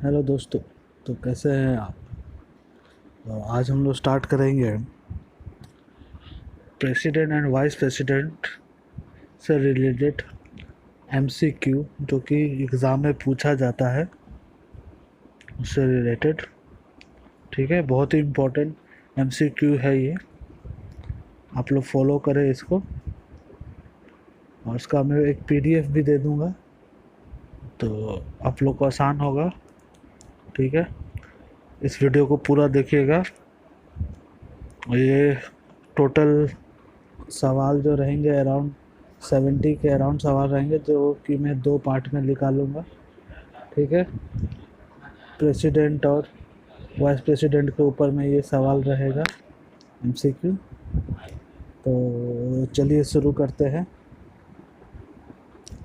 Hello दोस्तों। तो कैसे हैं आप? तो आज हम लोग स्टार्ट करेंगे प्रेसिडेंट एंड वाइस प्रेसिडेंट से रिलेटेड एमसीक्यू, जो कि एग्ज़ाम में पूछा जाता है, उससे रिलेटेड। ठीक है, बहुत ही इम्पोर्टेंट एमसीक्यू है ये। आप लोग फॉलो करें इसको, और इसका मैं एक पीडीएफ भी दे दूंगा, तो आप लोग को आसान होगा। ठीक है, इस वीडियो को पूरा देखिएगा। ये टोटल सवाल जो रहेंगे अराउंड 70 के अराउंड सवाल रहेंगे, जो कि मैं 2 पार्ट में निकालूंगा। ठीक है, प्रेसिडेंट और वाइस प्रेसिडेंट के ऊपर में ये सवाल रहेगा, एमसीक्यू। तो चलिए शुरू करते हैं।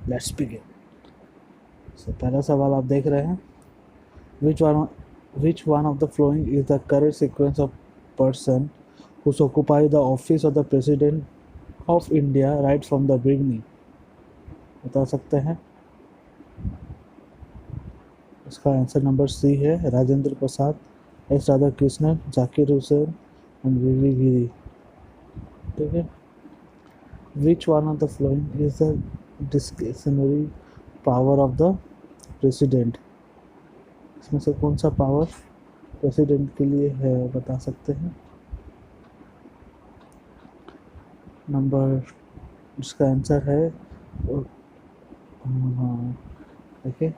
Let's begin. पहला सवाल आप देख रहे हैं, which one of the following is the correct sequence of person who's occupied the office of the president of India right from the beginning? बता सकते हैं? इसका आंसर नंबर सी है, राजेंद्र प्रसाद, एस राधाकृष्णन, जाकिर हुसैन एंड वीवी गिरी। ठीक है, विच one of the following is the discretionary power of the president? इसमें से कौन सा पावर प्रेसिडेंट के लिए है, बता सकते हैं? नंबर, इसका आंसर है, हाँ देखिए,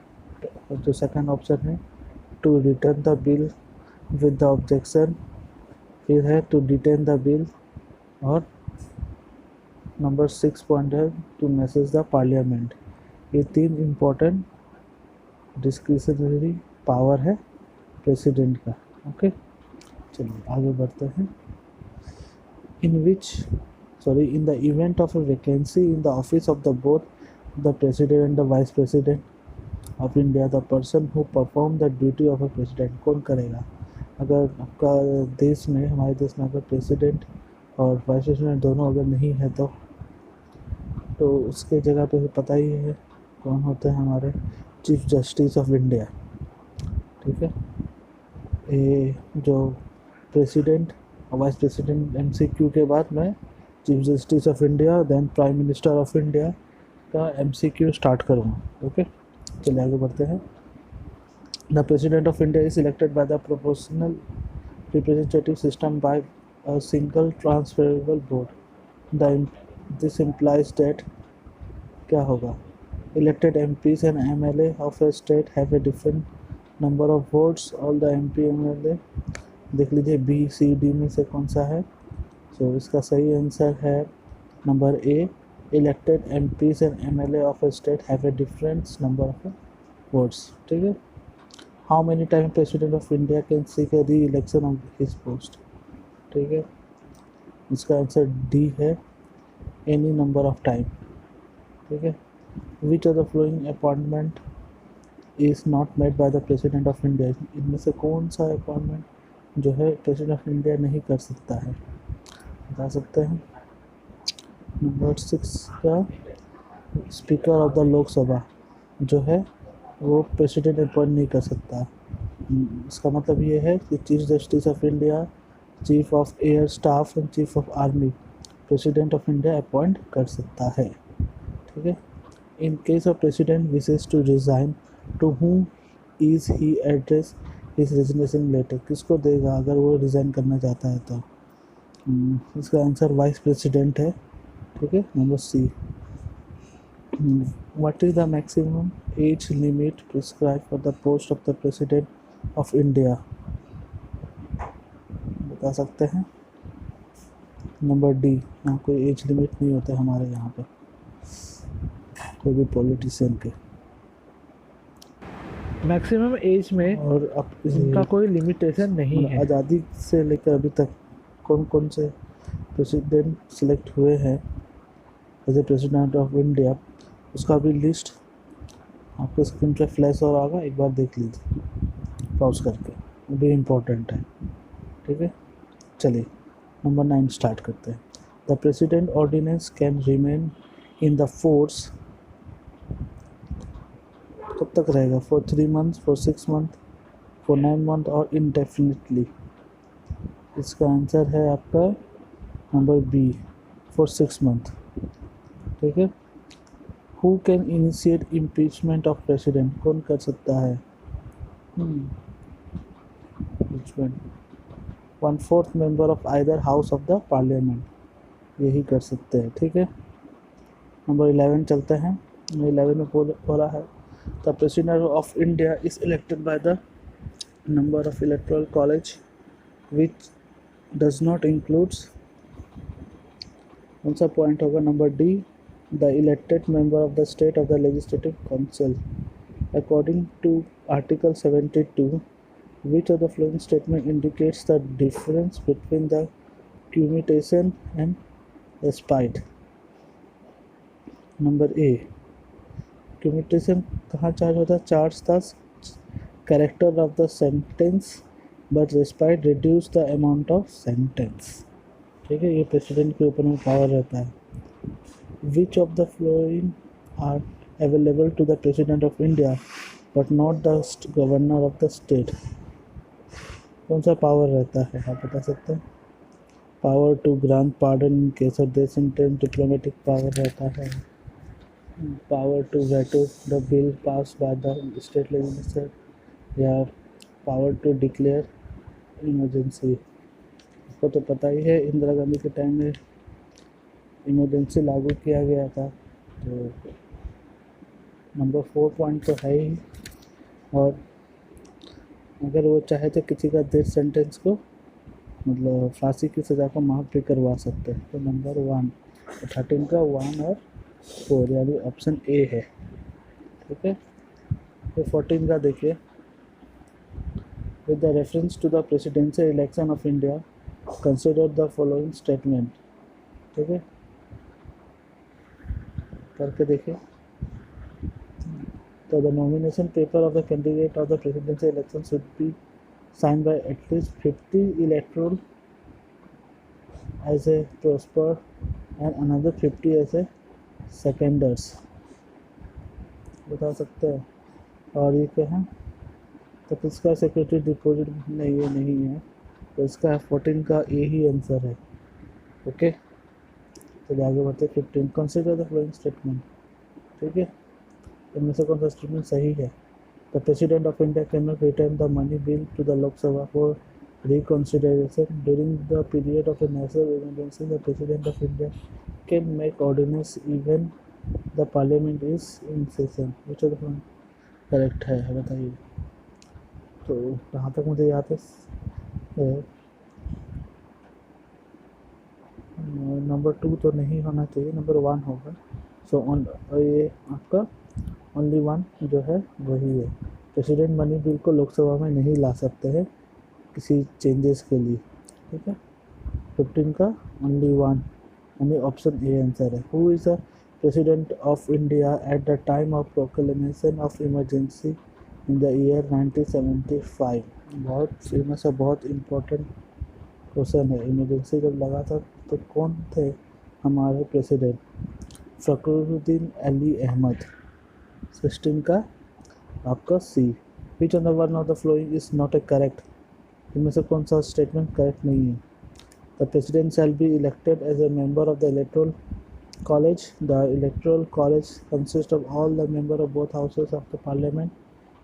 जो सेकंड ऑप्शन है, to return the bill with the objection, फिर है टू डिटेन द बिल, और नंबर 6 पॉइंट है टू मैसेज द पार्लियामेंट। ये 3 इम्पोर्टेंट डिस्क्रिशनरी पावर है प्रेसिडेंट का। ओके, चलिए आगे बढ़ते हैं। In the event of a vacancy in the office of both the president and the vice president of India, the person who perform the duty of a president कौन करेगा? अगर आपका देश में, हमारे देश में अगर प्रेसिडेंट और वाइस प्रेसिडेंट दोनों अगर नहीं है, तो उसके जगह पे पता ही है कौन होते हैं, हमारे चीफ जस्टिस ऑफ इंडिया। ठीक है, ये जो प्रेसिडेंट और वाइस प्रेसिडेंट एमसीक्यू के बाद मैं chief justice of India then prime minister of India का एमसीक्यू स्टार्ट करूँगा। ओके, चलिए आगे बढ़ते हैं। The president of India is elected by the proportional representative system by a single transferable vote. This implies that, क्या होगा? Elected MPs and MLA of a state have a different number of votes. All the MP MLA, देख लीजिए B C D में से कौन सा है। तो इसका सही आंसर है number A, elected MPs and MLA of a state have a different number of votes. ठीक है, how many time president of India can seek ए री इलेक्शन ऑफ हिज पोस्ट? ठीक है, इसका आंसर डी है, एनी नंबर ऑफ टाइम। ठीक है, which of the flowing appointment is not made by the president of India? इनमें से कौन सा अपॉइंटमेंट जो है प्रेसिडेंट ऑफ इंडिया नहीं कर सकता है, बता सकते हैं? नंबर 6 का स्पीकर ऑफ द लोकसभा जो है वो प्रेसिडेंट अपॉइंट नहीं कर सकता। इसका मतलब ये है कि chief justice of India, chief of air staff and chief of army president of India appoint कर सकता है। ठीक है, in case of president wishes to resign, to whom is he address his resignation letter? किसको देगा अगर वो resign करना चाहता है तो? इसका आंसर वाइस प्रेसिडेंट है। ठीक है, number C. What is the maximum age limit prescribe for the post of the president of India? बता सकते हैं? नंबर डी, यहाँ कोई एज लिमिट नहीं होता हमारे यहाँ पे कोई भी पॉलिटिशियन के। मैक्सिमम एज में और अब इनका कोई लिमिटेशन नहीं है। आज़ादी से लेकर अभी तक कौन कौन से प्रेसिडेंट सिलेक्ट हुए हैं as a president of India, उसका भी लिस्ट आपके स्क्रीन पे फ्लैश हो रहा होगा, एक बार देख लीजिए पॉज करके, वो भी इम्पोर्टेंट है। ठीक है, चलिए नंबर 9 स्टार्ट करते हैं। The president ordinance can remain in the force, कब तक रहेगा? For 3 months, for 6 month, for 9 month or indefinitely. इसका आंसर है आपका नंबर बी फॉर 6 मंथ। ठीक है। Who can initiate impeachment of president, कौन कर सकता है impeachment? 1/4 member of either house of the parliament, यही कर सकते हैं। ठीक है। नंबर 11 चलते हैं। 11 में बोला है the president of India is elected by the number of electoral college which does not includes, कौन सा पॉइंट होगा? Number D, the elected member of the state of the legislative council according to article 72 which of the following statement indicates the difference between the commutation and respite? Number A, commutation कहाँ charge होता है? Charge the character of the sentence but respite reduce the amount of sentence। ठीक है, ये president के ऊपर में power रहता है। Which of the following are available to the president of India but not the governor of the state, कौन सा पावर रहता है आप बता सकते हैं? Power to grant pardon in case of death sentence, diplomatic power रहता है, power to veto the bill pass by the state legislature, या पावर टू डिक्लेयर इमरजेंसी। आपको तो पता ही है इंदिरा गांधी के टाइम में इमरजेंसी लागू किया गया था, तो नंबर 4 पॉइंट तो है ही। और अगर वो चाहे तो किसी का डेथ सेंटेंस को मतलब फांसी की सज़ा को माफ़ भी करवा सकते हैं। तो नंबर 1 13 का 1 और 4 यानी ऑप्शन ए है। ठीक है। तो 14 का देखिए, with the reference to the presidential election of India consider the following statement. ठीक है, करके देखिए। So the nomination paper of the candidate of the presidential election should be signed by at least 50 electoral as a prosper and another 50 as a seconders। बता सकते हैं। और ये क्या है? तो किसका सिक्योरिटी डिपॉजिट नहीं, ये नहीं है, तो इसका 14 का ए ही आंसर है। ओके, तो आगे बढ़ते 15। Consider the following statement. ठीक है, इनमें से कौन सा स्टेटमेंट सही है? The president of India can not return the money bill to the Lok Sabha for reconsideration during the period of a national emergency. The president of India can make ordinance even the parliament is in session. Which of the correct है बताइए। तो जहाँ तक मुझे याद है number 2 तो नहीं होना चाहिए, नंबर 1 होगा। सो ये आपका ओनली 1 जो है वही है। प्रेसिडेंट मनी बिल को लोकसभा में नहीं ला सकते हैं किसी चेंजेस के लिए। ठीक है। 15 का ओनली 1 यानी ऑप्शन ए आंसर है। Who is the president of India at the time of proclamation of emergency in the year 1975। बहुत फेमस है, बहुत इम्पोर्टेंट क्वेश्चन है। इमरजेंसी जब लगा था तो कौन थे हमारे प्रेसिडेंट? फ़खरुद्दीन अली अहमद। 16 का आपका C. Which of the one of the following is not a correct, इनमें से कौन सा स्टेटमेंट करेक्ट नहीं है? The president shall be elected as a member of the electoral college. The electoral college consist of all the member of both houses of the parliament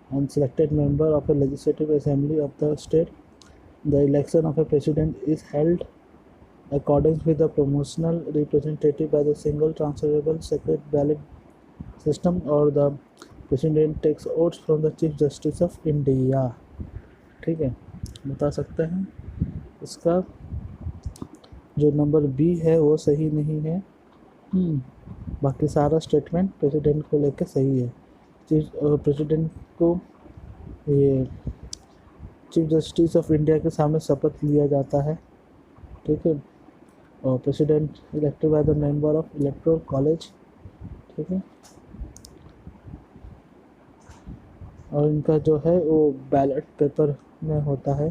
and selected member of a legislative assembly of the state. The election of a president is held according with the proportional representative by the single transferable secret ballot system, or the president takes oaths from the chief justice of India। ठीक है, बता सकते हैं इसका जो number B है वो सही नहीं है। बाकी सारा स्टेटमेंट प्रेसिडेंट को लेकर सही है। प्रेसिडेंट को ये चीफ जस्टिस ऑफ इंडिया के सामने शपथ लिया जाता है। ठीक है, और president elected by the member of electoral college. ठीक है, और इनका जो है वो बैलेट पेपर में होता है।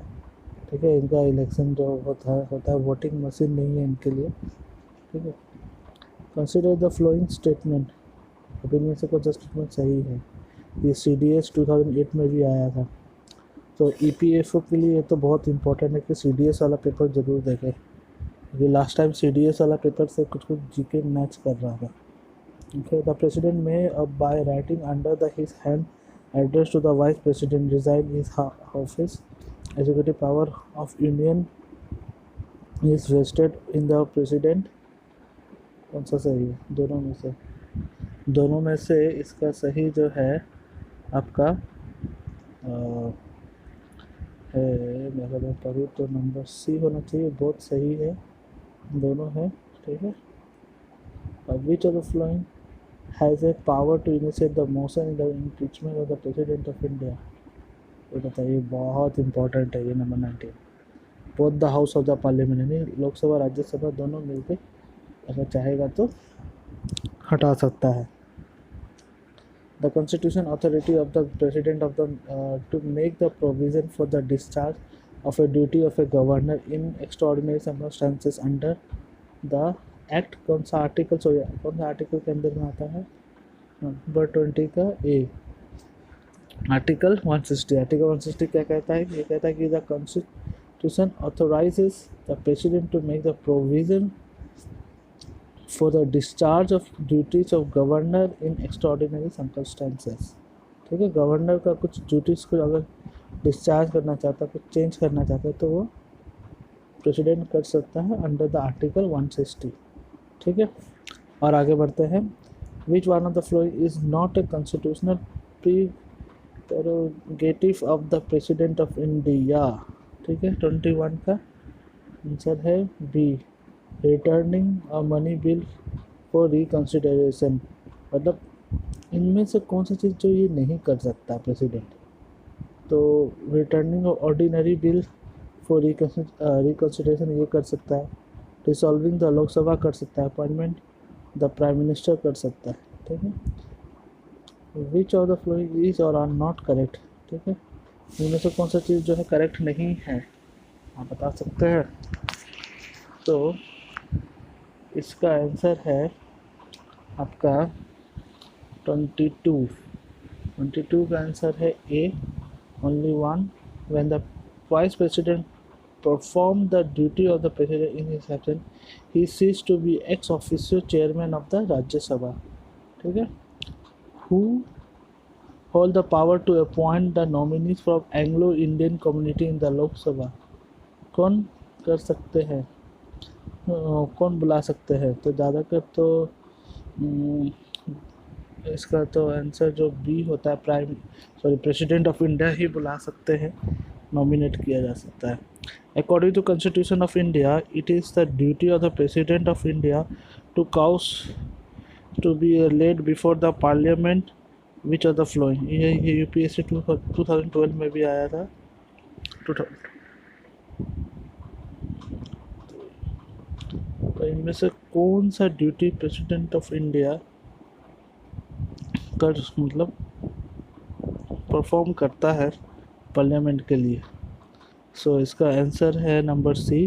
ठीक है, इनका इलेक्शन जो होता है वोटिंग मशीन नहीं है इनके लिए। ठीक है। Consider the following statement. अब इनमें से कौन सा स्टेटमेंट सही है? ये CDS 2008 में भी आया था। तो ईपीएफओ के लिए तो बहुत इंपॉर्टेंट है कि सीडीएस वाला पेपर ज़रूर देखें, क्योंकि लास्ट टाइम सीडीएस वाला पेपर से कुछ कुछ जीके मैच कर रहा था। Okay, the president may, by writing under his hand, address to the vice president, resign his office. Executive power of union is vested in the president. कौन सा सही है दोनों में से इसका सही जो है आपका है, मैं अगर पढ़ूँ तो नंबर सी होना चाहिए, बहुत सही है, दोनों है, ठीक है। Which of the following has a power to initiate the motion in the impeachment of the president of India? ये बताइए, बहुत इंपॉर्टेंट है ये number 19। Both the house of the parliament, यानी लोकसभा राज्यसभा दोनों मिलकर अगर चाहेगा तो हटा सकता है। The constitution authority of the president of the two make the provision for the discharge of a duty of a governor in extraordinary circumstances under the act. कौन सा आर्टिकल कौन सा आर्टिकल के अंदर में आता है? नंबर 20 का ए, आर्टिकल 160। आर्टिकल 160 क्या कहता है? ये कहता है कि the constitution authorises the president to make the provision for the discharge of duties of governor in extraordinary circumstances. ठीक है, गवर्नर का कुछ ड्यूटीज़ को अगर डिस्चार्ज करना चाहता है, कुछ चेंज करना चाहता है, तो वो प्रेसिडेंट कर सकता है अंडर द आर्टिकल 160। ठीक है, और आगे बढ़ते हैं। Which one of the following is not a constitutional prerogative of the president of India? ठीक है, 21 का आंसर है B, returning a money bill for reconsideration. मतलब इनमें से कौन सा चीज़ जो ये नहीं कर सकता प्रेसिडेंट? तो returning ordinary bill for reconsideration ये कर सकता है, डिसॉल्विंग द लोकसभा कर सकता है, अपॉइंटमेंट द प्राइम मिनिस्टर कर सकता है। ठीक है, which of the following is और आर नॉट करेक्ट? ठीक है, इनमें से कौन सा चीज़ जो है करेक्ट नहीं है, आप बता सकते हैं? तो इसका आंसर है आपका 22 का आंसर है A, only one when the vice president perform the duty of the president in his absence, he ceased to be ex officio chairman of the Rajya Sabha. ठीक है, who hold the power to appoint the nominees from Anglo-Indian community in the Lok Sabha? कौन कर सकते हैं, कौन बुला सकते हैं? तो ज़्यादातर तो इसका तो आंसर जो बी होता है, प्रेसिडेंट ऑफ इंडिया ही बुला सकते हैं, नॉमिनेट किया जा सकता है। According to Constitution of India, it is the duty of the President of India to cause to be laid before the Parliament which of the following? ये UPSC 2012 में भी आया था। तो इनमें से कौन सा ड्यूटी प्रेसिडेंट ऑफ इंडिया कर मतलब परफॉर्म करता है पार्लियामेंट के लिए? सो इसका आंसर है number C,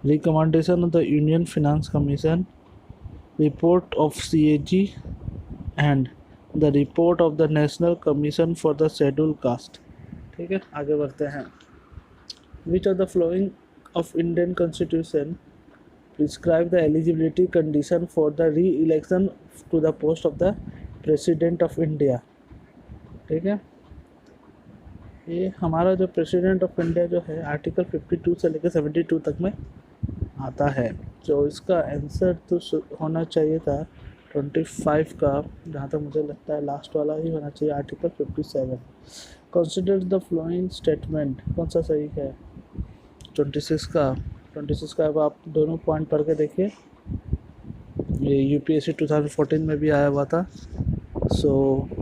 recommendation of the union finance commission, report of CAG and the report of the national commission for the schedule caste. ठीक है, आगे बढ़ते हैं। Which of the following of Indian constitution prescribe the eligibility condition for the reelection to the post of the president of India? ठीक है, ये हमारा जो प्रेसिडेंट ऑफ इंडिया जो है आर्टिकल 52 से लेकर 72 तक में आता है। जो इसका आंसर तो होना चाहिए था 25 का, जहाँ तक मुझे लगता है लास्ट वाला ही होना चाहिए, article 57। Consider the following statement, कौन सा सही है? 26 का अब आप दोनों पॉइंट पढ़ के देखिए, ये UPSC 2014 में भी आया हुआ था। सो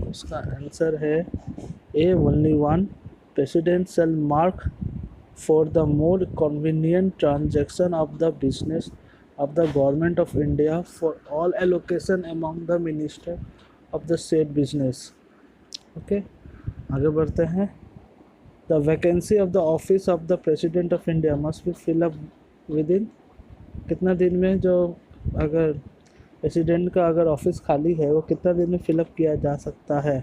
उसका आंसर है A, only one, President shall mark for the more convenient transaction of the business of the government of India for all allocation among the minister of the said business. Okay, आगे बढ़ते हैं। The vacancy of the office of the President of India must be filled up within कितना दिन में? जो अगर president का अगर ऑफिस खाली है वो कितना दिन में फिलअप किया जा सकता है,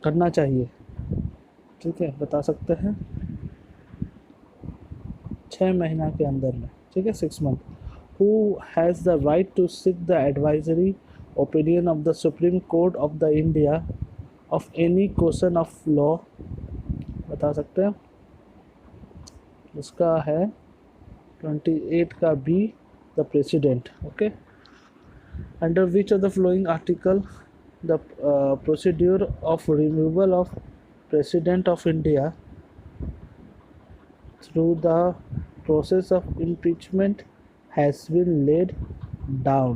करना चाहिए? ठीक है, बता सकते हैं 6 महीना के अंदर में, ठीक है, 6 month. Who has the right to seek the advisory opinion of the supreme court of the India of any question of law, बता सकते हैं। इसका है 28 का B, the president. Okay, under which of the following article the procedure of removal of president of India through the process of impeachment has been laid down।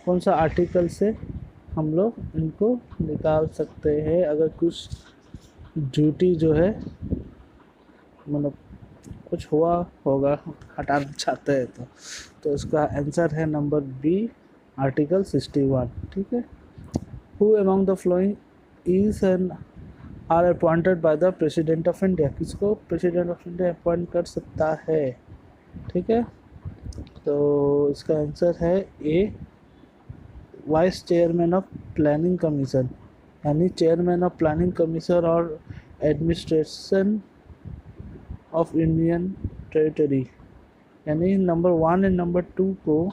कौन सा article से हम लोग इनको निकाल सकते हैं अगर कुछ ड्यूटी जो है मतलब कुछ हुआ होगा हटाना चाहते हैं तो इसका आंसर है नंबर बी, आर्टिकल 61। ठीक है, who among the following is an are appointed by the president of India, किसको प्रेसिडेंट ऑफ इंडिया अपॉइंट कर सकता है। ठीक है, तो इसका आंसर है A, vice chairman of planning commission, यानी चेयरमैन ऑफ प्लानिंग कमीशन और एडमिनिस्ट्रेशन ऑफ इंडियन टेरिटरी, यानी नंबर 1 एंड नंबर 2 को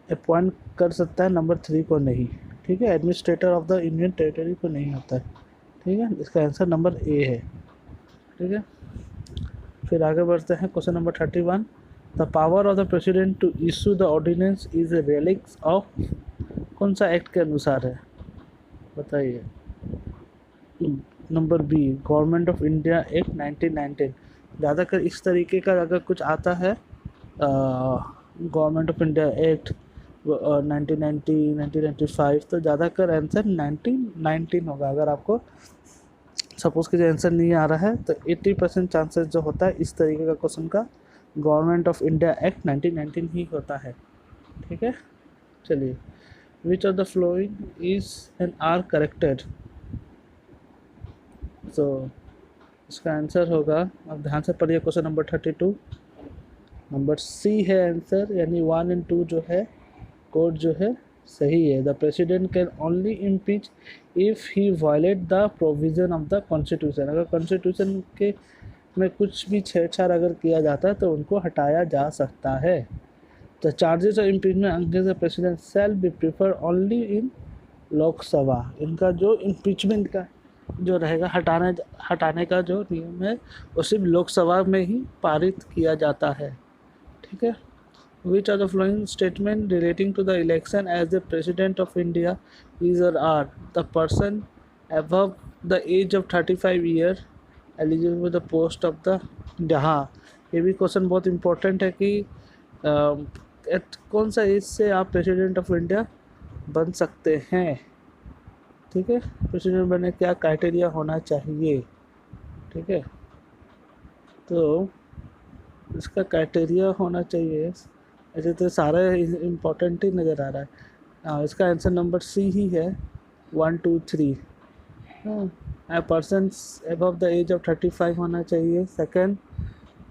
अपॉइंट कर सकता है, नंबर 3 को नहीं। ठीक है, administrator of the Indian territory को नहीं होता है। ठीक है, इसका आंसर नंबर ए है। ठीक है, फिर आगे बढ़ते हैं question number 31। The power of the president to issue the ordinance is a relics of, कौन सा एक्ट के अनुसार है बताइए। Number B, government of India act 1919। ज़्यादातर इस तरीके का अगर कुछ आता है गवर्नमेंट ऑफ इंडिया एक्ट 1990 1995 तो ज़्यादातर आंसर 1919 होगा। अगर आपको सपोज़ कीजिए आंसर नहीं आ रहा है तो 80% चांसेस जो होता है इस तरीके का क्वेश्चन का गवर्नमेंट ऑफ इंडिया एक्ट 1919 ही होता है। ठीक है, चलिए, which of the following is an are corrected, तो इसका आंसर होगा, अब ध्यान से पढ़िए क्वेश्चन नंबर 32, नंबर सी है आंसर, यानी 1 एंड 2 जो है कोड जो है सही है। The president can only impeach if he violate the provision of the constitution, अगर कॉन्स्टिट्यूशन के में कुछ भी छेड़छाड़ अगर किया जाता है तो उनको हटाया जा सकता है। The charges of impeachment against the president shall B prefer only in Lok Sabha, इनका जो इम्पीचमेंट का जो रहेगा हटाने का जो नियम है वो सिर्फ लोकसभा में ही पारित किया जाता है। ठीक है, which of the following statement relating to the election as the president of India is or are the person above the age of 35 year eligible for the post of the, हाँ ये भी क्वेश्चन बहुत important है कि कौन सा as से आप प्रेसिडेंट ऑफ इंडिया बन सकते हैं। ठीक है, प्रेसिडेंट बनने क्या क्राइटेरिया होना चाहिए। ठीक है, तो इसका क्राइटेरिया होना चाहिए, ऐसे तो सारे इम्पोर्टेंट ही नज़र आ रहा है। हाँ, इसका आंसर नंबर सी ही है, 1 2 3। हाँ, person above the age of 35 होना चाहिए। सेकंड,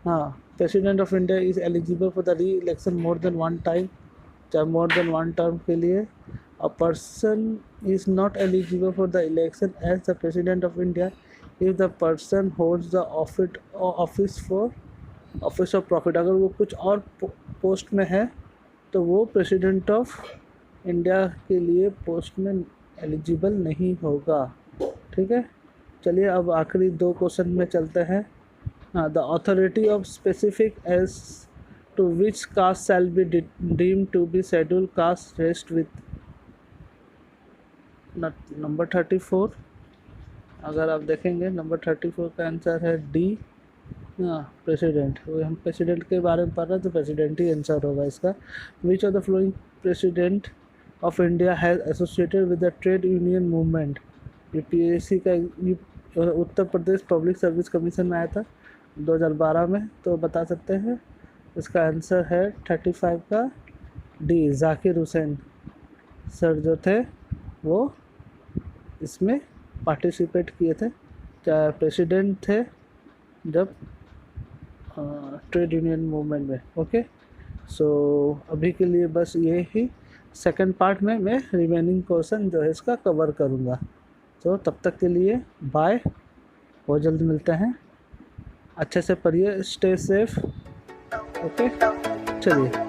हाँ, president of India is eligible for the reelection more than 1 time, चाहे मोर देन 1 टर्म के लिए। A person is not eligible for the election as the president of India if the person holds the office of profit, अगर वो कुछ और post में है तो वो प्रेसिडेंट ऑफ इंडिया के लिए पोस्ट में एलिजिबल नहीं होगा। ठीक है, चलिए अब आखिरी 2 क्वेश्चन में चलते हैं। हाँ, the authority of specific age to which caste shall be deemed to be schedule caste rest with, number 34। अगर आप देखेंगे नंबर 34 का आंसर है डी, हाँ, प्रेसिडेंट। हम प्रेसिडेंट के बारे में पढ़ रहे हैं तो प्रेसिडेंट ही आंसर होगा इसका। विच of the flowing president of India has associated with the trade union movement, UPSC का Uttar Pradesh public service commission में आया था 2012 में, तो बता सकते हैं इसका आंसर है 35 का डी, जाकिर हुसैन सर जो थे वो इसमें पार्टिसिपेट किए थे, क्या प्रेसिडेंट थे जब ट्रेड यूनियन मूवमेंट में। ओके, सो अभी के लिए बस ये ही, सेकंड पार्ट में मैं रिमेनिंग क्वेश्चन जो है इसका कवर करूँगा। तो तब तक के लिए बाय। बहुत जल्द मिलते हैं। अच्छे से पढ़िए, स्टे सेफ। ओके, चलिए।